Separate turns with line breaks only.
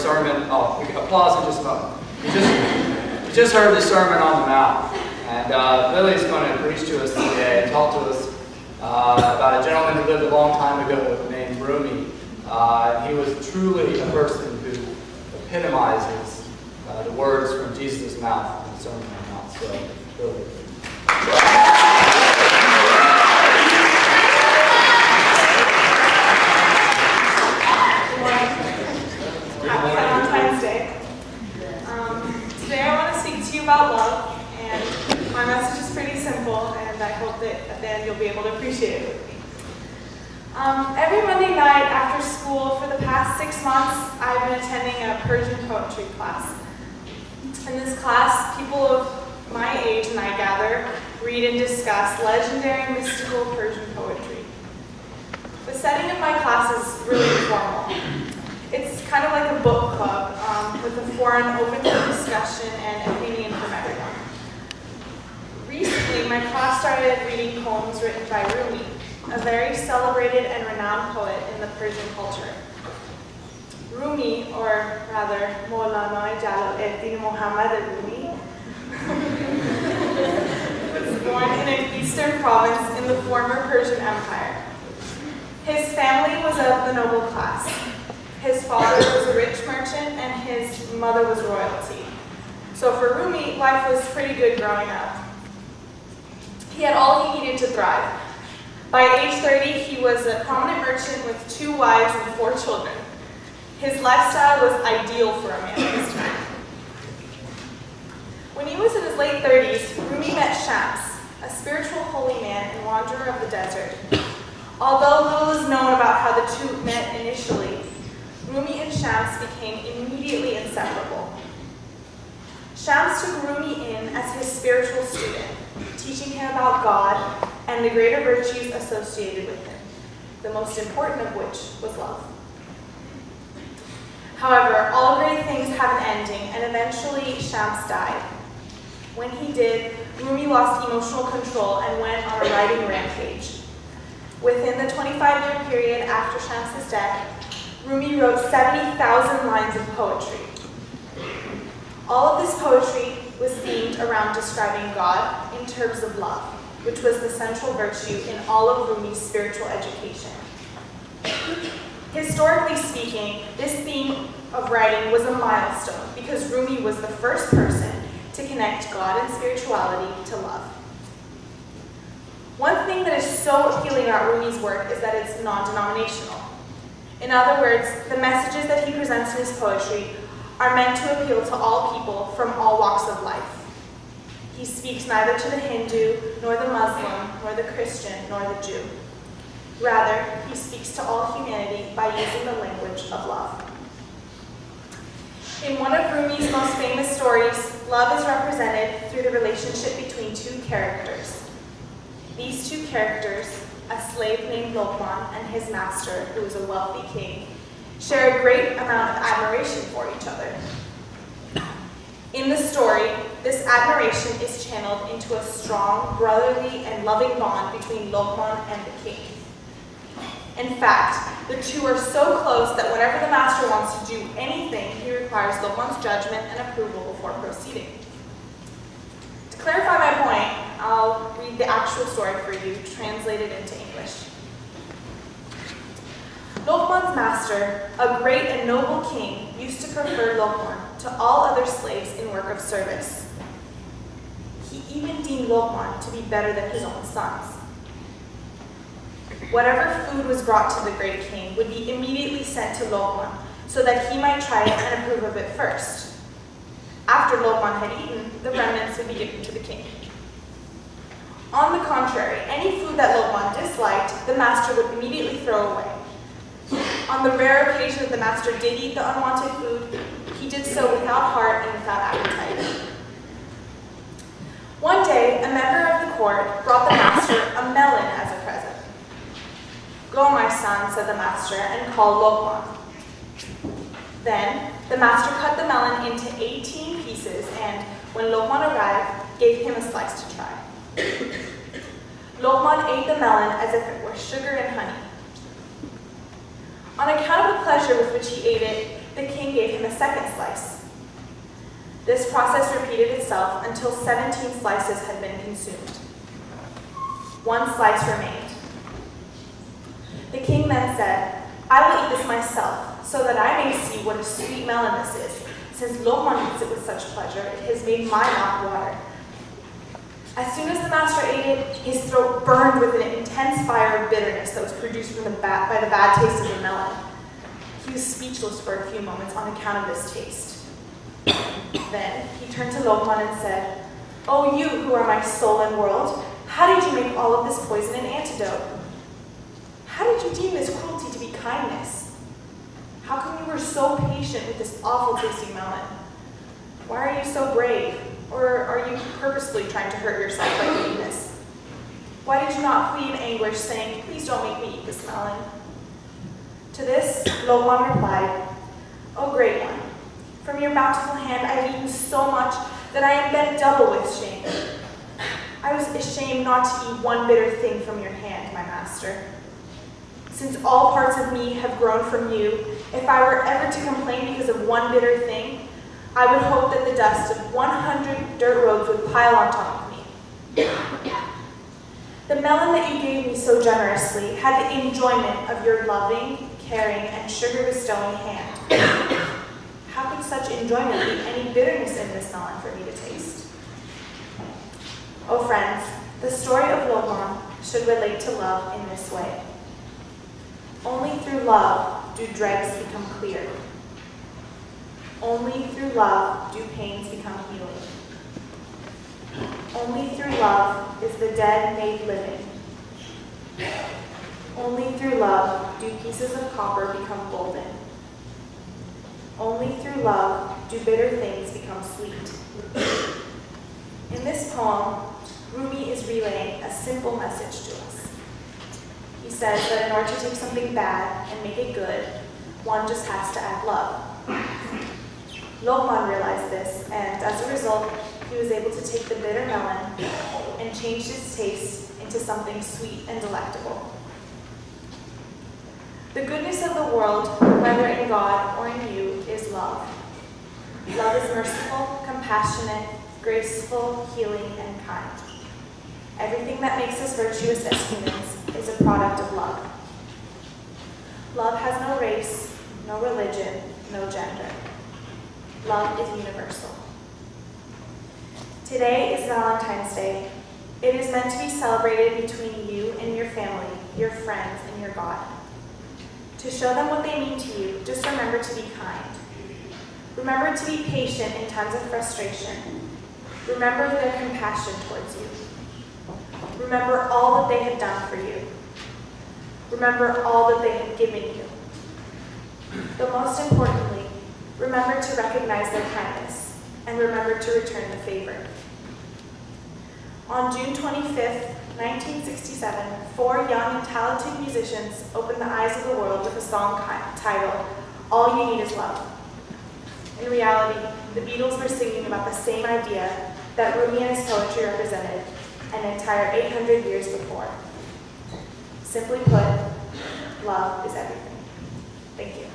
sermon. Oh, applause in just a moment. You just heard the Sermon on the Mount. And Lili is going to preach to us today and talk to us about a gentleman who lived a long time ago named Rumi. He was truly a person who epitomizes the words from Jesus' mouth in the Sermon on the Mount. So, Lili.
Happy Valentine's Day. Today I want to speak to you about love, and my message is pretty simple, and I hope that at the end you'll be able to appreciate it with me. Every Monday night after school for the past 6 months, I've been attending a Persian poetry class. In this class, people of my age and I gather, read and discuss legendary mystical Persian poetry. The setting of my class is really informal. It's kind of like a book club with a forum open for discussion and opinion from everyone. Recently, my class started reading poems written by Rumi, a very celebrated and renowned poet in the Persian culture. Rumi, or rather, Maulana Jalaluddin Muhammad al-Rumi, was born in an eastern province in the former Persian Empire. His family was of the noble class. His father was a rich merchant and his mother was royalty. So for Rumi, life was pretty good growing up. He had all he needed to thrive. By age 30, he was a prominent merchant with 2 wives and 4 children. His lifestyle was ideal for a man of his time. When he was in his late 30s, Rumi met Shams, a spiritual holy man and wanderer of the desert. Although little is known about how the two met initially, Rumi and Shams became immediately inseparable. Shams took Rumi in as his spiritual student, teaching him about God and the greater virtues associated with him, the most important of which was love. However, all great things have an ending, and eventually Shams died. When he did, Rumi lost emotional control and went on a writing rampage. Within the 25-year period after Shams' death, Rumi wrote 70,000 lines of poetry. All of this poetry was themed around describing God in terms of love, which was the central virtue in all of Rumi's spiritual education. Historically speaking, this theme of writing was a milestone because Rumi was the first person to connect God and spirituality to love. One thing that is so appealing about Rumi's work is that it's non-denominational. In other words, the messages that he presents in his poetry are meant to appeal to all people from all walks of life. He speaks neither to the Hindu, nor the Muslim, nor the Christian, nor the Jew. Rather, he speaks to all humanity by using the language of love. In one of Rumi's most famous stories, love is represented through the relationship between 2 characters. These 2 characters, a slave named Lokman and his master, who was a wealthy king, share a great amount of admiration for each other. In the story, this admiration is channeled into a strong, brotherly, and loving bond between Lokman and the king. In fact, the 2 are so close that whenever the master wants to do anything, he requires Lokman's judgment and approval before proceeding. To clarify my point, I'll read the actual story for you, translated into English. Lokman's master, a great and noble king, used to prefer Lokman to all other slaves in work of service. He even deemed Lokman to be better than his own sons. Whatever food was brought to the great king would be immediately sent to Lokman so that he might try it and approve of it first. After Lokman had eaten, the remnants would be given to the king. On the contrary, any food that Lokman disliked, the master would immediately throw away. On the rare occasion that the master did eat the unwanted food, he did so without heart and without appetite. One day, a member of the court brought the master a melon as a present. "Go, my son," said the master, "and call Lokman." Then, the master cut the melon into 18 pieces and, when Lokman arrived, gave him a slice to try. Lokman ate the melon as if it were sugar and honey. On account of the pleasure with which he ate it, the king gave him a second slice. This process repeated itself until 17 slices had been consumed. One slice remained. The king then said, "I will eat this myself, so that I may see what a sweet melon this is. Since Lokman eats it with such pleasure, it has made my mouth water." As soon as the master ate it, his throat burned with an intense fire of bitterness that was produced by the bad taste of the melon. He was speechless for a few moments on account of this taste. Then he turned to Lokman and said, "O you who are my soul and world, how did you make all of this poison an antidote? How did you deem this cruelty to be kindness? How come you were so patient with this awful tasting melon? Why are you so brave? Or are you purposely trying to hurt yourself by eating this? Why did you not plead in anguish, saying, 'Please don't make me eat this melon'?" To this, Lokman replied, "O great one, from your bountiful hand I have eaten so much that I am bent double with shame. I was ashamed not to eat one bitter thing from your hand, my master. Since all parts of me have grown from you, if I were ever to complain because of one bitter thing, I would hope that the dust of 100 dirt roads would pile on top of me. The melon that you gave me so generously had the enjoyment of your loving, caring, and sugar-bestowing hand. How could such enjoyment leave any bitterness in this melon for me to taste?" Oh friends, the story of Lokman should relate to love in this way. Only through love do dregs become clear. Only through love do pains become healing. Only through love is the dead made living. Only through love do pieces of copper become golden. Only through love do bitter things become sweet. In this poem, Rumi is relaying a simple message to us. He says that in order to take something bad and make it good, one just has to add love. Lokman realized this, and as a result, he was able to take the bitter melon and change its taste into something sweet and delectable. The goodness of the world, whether in God or in you, is love. Love is merciful, compassionate, graceful, healing, and kind. Everything that makes us virtuous as humans is a product of love. Love has no race, no religion, no gender. Love is universal. Today is Valentine's Day. It is meant to be celebrated between you and your family, your friends, and your God. To show them what they mean to you, just remember to be kind. Remember to be patient in times of frustration. Remember their compassion towards you. Remember all that they have done for you. Remember all that they have given you. But most importantly, remember to recognize their kindness and remember to return the favor. On June 25th, 1967, 4 young and talented musicians opened the eyes of the world with a song titled, "All You Need Is Love." In reality, the Beatles were singing about the same idea that Rumi and his poetry represented an entire 800 years before. Simply put, love is everything. Thank you.